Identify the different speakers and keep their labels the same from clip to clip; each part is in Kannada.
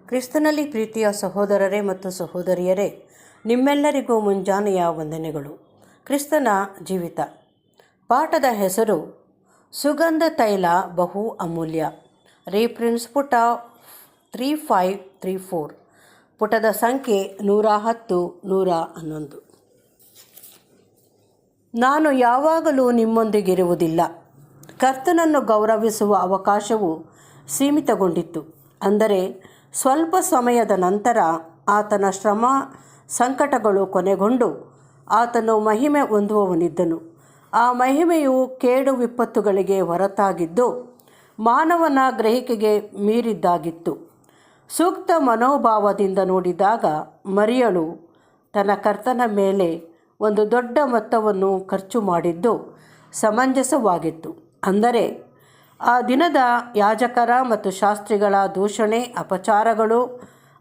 Speaker 1: ಕ್ರಿಸ್ತನಲ್ಲಿ ಪ್ರೀತಿಯ ಸಹೋದರರೇ ಮತ್ತು ಸಹೋದರಿಯರೇ, ನಿಮ್ಮೆಲ್ಲರಿಗೂ ಮುಂಜಾನೆಯ ವಂದನೆಗಳು. ಕ್ರಿಸ್ತನ ಜೀವಿತ ಪಾಠದ ಹೆಸರು ಸುಗಂಧ ತೈಲ ಬಹು ಅಮೂಲ್ಯ. ರೀಪ್ರಿನ್ಸ್ ಪುಟ 3534, ಪುಟದ ಸಂಖ್ಯೆ 110, 111. ನಾನು ಯಾವಾಗಲೂ ನಿಮ್ಮೊಂದಿಗಿರುವುದಿಲ್ಲ. ಕರ್ತನನ್ನು ಗೌರವಿಸುವ ಅವಕಾಶವು ಸೀಮಿತಗೊಂಡಿತ್ತು. ಅಂದರೆ ಸ್ವಲ್ಪ ಸಮಯದ ನಂತರ ಆತನ ಶ್ರಮ ಸಂಕಟಗಳು ಕೊನೆಗೊಂಡು ಆತನು ಮಹಿಮೆ ಹೊಂದುವವನಿದ್ದನು. ಆ ಮಹಿಮೆಯು ಕೇಡು ವಿಪತ್ತುಗಳಿಗೆ ಹೊರತಾಗಿದ್ದು ಮಾನವನ ಗ್ರಹಿಕೆಗೆ ಮೀರಿದ್ದಾಗಿತ್ತು. ಸೂಕ್ತ ಮನೋಭಾವದಿಂದ ನೋಡಿದಾಗ ಮರಿಯಳು ತನ್ನ ಕರ್ತನ ಮೇಲೆ ಒಂದು ದೊಡ್ಡ ಮೊತ್ತವನ್ನು ಖರ್ಚು ಮಾಡಿದ್ದು ಸಮಂಜಸವಾಗಿತ್ತು. ಅಂದರೆ ಆ ದಿನದ ಯಾಜಕರ ಮತ್ತು ಶಾಸ್ತ್ರಿಗಳ ದೂಷಣೆ ಅಪಚಾರಗಳು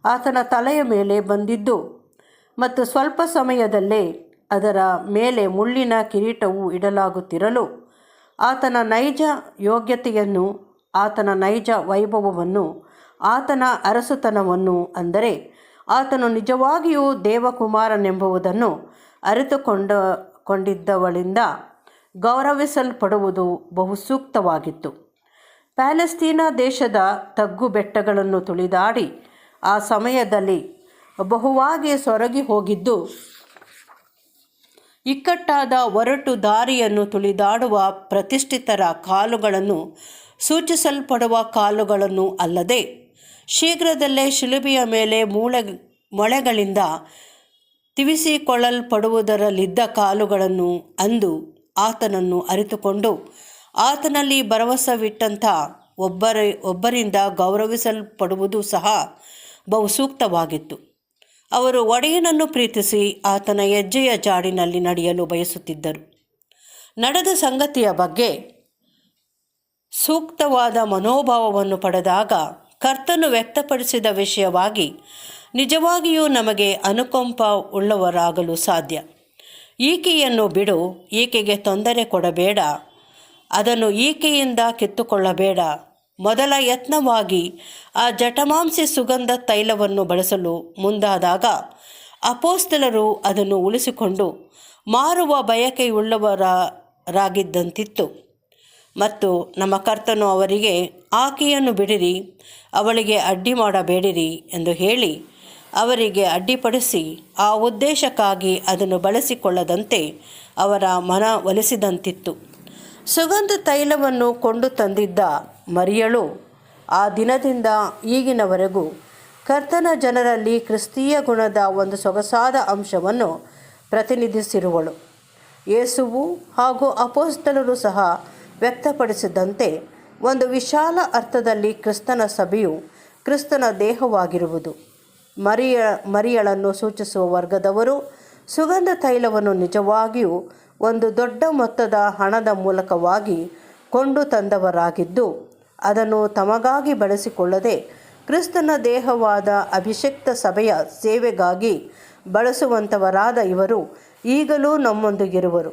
Speaker 1: ಆತನ ತಲೆಯ ಮೇಲೆ ಬಂದಿದ್ದು ಮತ್ತು ಸ್ವಲ್ಪ ಸಮಯದಲ್ಲೇ ಅದರ ಮೇಲೆ ಮುಳ್ಳಿನ ಕಿರೀಟವು ಇಡಲಾಗುತ್ತಿರಲು ಆತನ ನೈಜ ಯೋಗ್ಯತೆಯನ್ನು, ಆತನ ನೈಜ ವೈಭವವನ್ನು, ಆತನ ಅರಸುತನವನ್ನು, ಅಂದರೆ ಆತನು ನಿಜವಾಗಿಯೂ ದೇವಕುಮಾರನೆಂಬುದನ್ನು ಅರಿತುಕೊಂಡಿದ್ದವಳಿಂದ ಗೌರವಿಸಲ್ಪಡುವುದು ಬಹು ಸೂಕ್ತವಾಗಿತ್ತು. ಪ್ಯಾಲೆಸ್ತೀನಾ ದೇಶದ ತಗ್ಗು ಬೆಟ್ಟಗಳನ್ನು ತುಳಿದಾಡಿ ಆ ಸಮಯದಲ್ಲಿ ಬಹುವಾಗಿ ಸೊರಗಿ ಹೋಗಿದ್ದು ಇಕ್ಕಟ್ಟಾದ ಒರಟು ದಾರಿಯನ್ನು ತುಳಿದಾಡುವ ಪ್ರತಿಷ್ಠಿತರ ಕಾಲುಗಳನ್ನು ಸೂಚಿಸಲ್ಪಡುವ ಕಾಲುಗಳನ್ನು ಅಲ್ಲದೆ ಶೀಘ್ರದಲ್ಲೇ ಶಿಲುಬೆಯ ಮೇಲೆ ಮೊಳೆಗಳಿಂದ ತಿವಿಸಿಕೊಳ್ಳಲ್ಪಡುವುದರಲ್ಲಿದ್ದ ಕಾಲುಗಳನ್ನು ಅಂದು ಆತನನ್ನು ಅರಿತುಕೊಂಡು ಆತನಲ್ಲಿ ಭರವಸವಿಟ್ಟಂಥ ಒಬ್ಬರಿಂದ ಗೌರವಿಸಲ್ಪಡುವುದು ಸಹ ಬಹು ಸೂಕ್ತವಾಗಿತ್ತು. ಅವರು ಒಡೆಯನನ್ನು ಪ್ರೀತಿಸಿ ಆತನ ಹೆಜ್ಜೆಯ ಜಾಡಿನಲ್ಲಿ ನಡೆಯಲು ಬಯಸುತ್ತಿದ್ದರು. ನಡೆದ ಸಂಗತಿಯ ಬಗ್ಗೆ ಸೂಕ್ತವಾದ ಮನೋಭಾವವನ್ನು ಪಡೆದಾಗ ಕರ್ತನು ವ್ಯಕ್ತಪಡಿಸಿದ ವಿಷಯವಾಗಿ ನಿಜವಾಗಿಯೂ ನಮಗೆ ಅನುಕಂಪ ಉಳ್ಳವರಾಗಲು ಸಾಧ್ಯ. ಈಕೆಯನ್ನು ಬಿಡು, ಈಕೆಗೆ ತೊಂದರೆ ಕೊಡಬೇಡ, ಅದನ್ನು ಈಕೆಯಿಂದ ಕಿತ್ತುಕೊಳ್ಳಬೇಡ. ಮೊದಲ ಯತ್ನವಾಗಿ ಆ ಜಟಮಾಂಸಿ ಸುಗಂಧ ತೈಲವನ್ನು ಬಳಸಲು ಮುಂದಾದಾಗ ಅಪೊಸ್ತಲರು ಅದನ್ನು ಉಳಿಸಿಕೊಂಡು ಮಾರುವ ಬಯಕೆಯುಳ್ಳವರಾಗಿದ್ದಂತಿತ್ತು. ಮತ್ತು ನಮ್ಮ ಕರ್ತನು ಅವರಿಗೆ, ಆಕೆಯನ್ನು ಬಿಡಿರಿ, ಅವಳಿಗೆ ಅಡ್ಡಿ ಮಾಡಬೇಡಿರಿ ಎಂದು ಹೇಳಿ ಅವರಿಗೆ ಅಡ್ಡಿಪಡಿಸಿ ಆ ಉದ್ದೇಶಕ್ಕಾಗಿ ಅದನ್ನು ಬಳಸಿಕೊಳ್ಳದಂತೆ ಅವರ ಮನ ಒಲಿಸಿದಂತಿತ್ತು. ಸುಗಂಧ ತೈಲವನ್ನು ಕೊಂಡು ತಂದಿದ್ದ ಮರಿಯಳು ಆ ದಿನದಿಂದ ಈಗಿನವರೆಗೂ ಕರ್ತನ ಜನರಲ್ಲಿ ಕ್ರಿಸ್ತೀಯ ಗುಣದ ಒಂದು ಸೊಗಸಾದ ಅಂಶವನ್ನು ಪ್ರತಿನಿಧಿಸಿರುವಳು. ಯೇಸುವು ಹಾಗೂ ಅಪೊಸ್ತಲರು ಸಹ ವ್ಯಕ್ತಪಡಿಸಿದಂತೆ ಒಂದು ವಿಶಾಲ ಅರ್ಥದಲ್ಲಿ ಕ್ರಿಸ್ತನ ಸಭೆಯು ಕ್ರಿಸ್ತನ ದೇಹವಾಗಿರುವುದು. ಮರಿಯಳನ್ನು ಸೂಚಿಸುವ ವರ್ಗದವರು ಸುಗಂಧ ತೈಲವನ್ನು ನಿಜವಾಗಿಯೂ ಒಂದು ದೊಡ್ಡ ಮೊತ್ತದ ಹಣದ ಮೂಲಕವಾಗಿ ಕೊಂಡು ತಂದವರಾಗಿದ್ದು ಅದನ್ನು ತಮಗಾಗಿ ಬಳಸಿಕೊಳ್ಳದೆ ಕ್ರಿಸ್ತನ ದೇಹವಾದ ಅಭಿಷಿಕ್ತ ಸಭೆಯ ಸೇವೆಗಾಗಿ ಬಳಸುವಂಥವರಾದ ಇವರು ಈಗಲೂ ನಮ್ಮೊಂದಿಗಿರುವರು.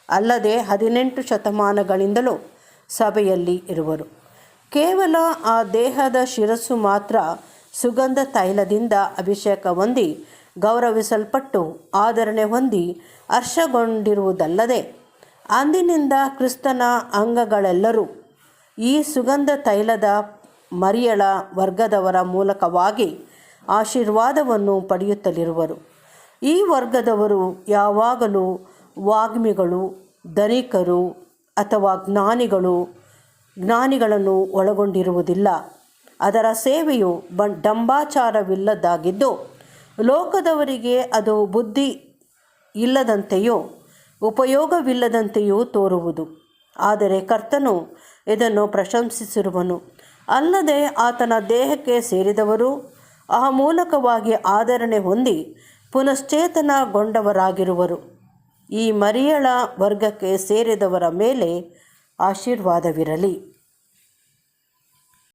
Speaker 1: ಅಲ್ಲದೆ 18 ಶತಮಾನಗಳಿಂದಲೂ ಸಭೆಯಲ್ಲಿ ಇರುವರು. ಕೇವಲ ಆ ದೇಹದ ಶಿರಸ್ಸು ಮಾತ್ರ ಸುಗಂಧ ತೈಲದಿಂದ ಅಭಿಷೇಕ ಹೊಂದಿ ಗೌರವಿಸಲ್ಪಟ್ಟು ಆದರಣೆ ಹೊಂದಿ ಹರ್ಷಗೊಂಡಿರುವುದಲ್ಲದೆ ಅಂದಿನಿಂದ ಕ್ರಿಸ್ತನ ಅಂಗಗಳೆಲ್ಲರೂ ಈ ಸುಗಂಧ ತೈಲದ ಮರಿಯಳ ವರ್ಗದವರ ಮೂಲಕವಾಗಿ ಆಶೀರ್ವಾದವನ್ನು ಪಡೆಯುತ್ತಲಿರುವರು. ಈ ವರ್ಗದವರು ಯಾವಾಗಲೂ ವಾಗ್ಮಿಗಳು, ಧನಿಕರು ಅಥವಾ ಜ್ಞಾನಿಗಳನ್ನು ಒಳಗೊಂಡಿರುವುದಿಲ್ಲ. ಅದರ ಸೇವೆಯು ಡಂಬಾಚಾರವಿಲ್ಲದಾಗಿದ್ದು ಲೋಕದವರಿಗೆ ಅದು ಬುದ್ಧಿ ಇಲ್ಲದಂತೆಯೂ ಉಪಯೋಗವಿಲ್ಲದಂತೆಯೂ ತೋರುವುದು. ಆದರೆ ಕರ್ತನು ಇದನ್ನು ಪ್ರಶಂಸಿಸಿರುವನು. ಅಲ್ಲದೆ ಆತನ ದೇಹಕ್ಕೆ ಸೇರಿದವರು ಆ ಮೂಲಕವಾಗಿ ಆದರಣೆ ಹೊಂದಿ ಪುನಶ್ಚೇತನಗೊಂಡವರಾಗಿರುವರು. ಈ ಮರಿಯಳ ವರ್ಗಕ್ಕೆ ಸೇರಿದವರ ಮೇಲೆ ಆಶೀರ್ವಾದವಿರಲಿ.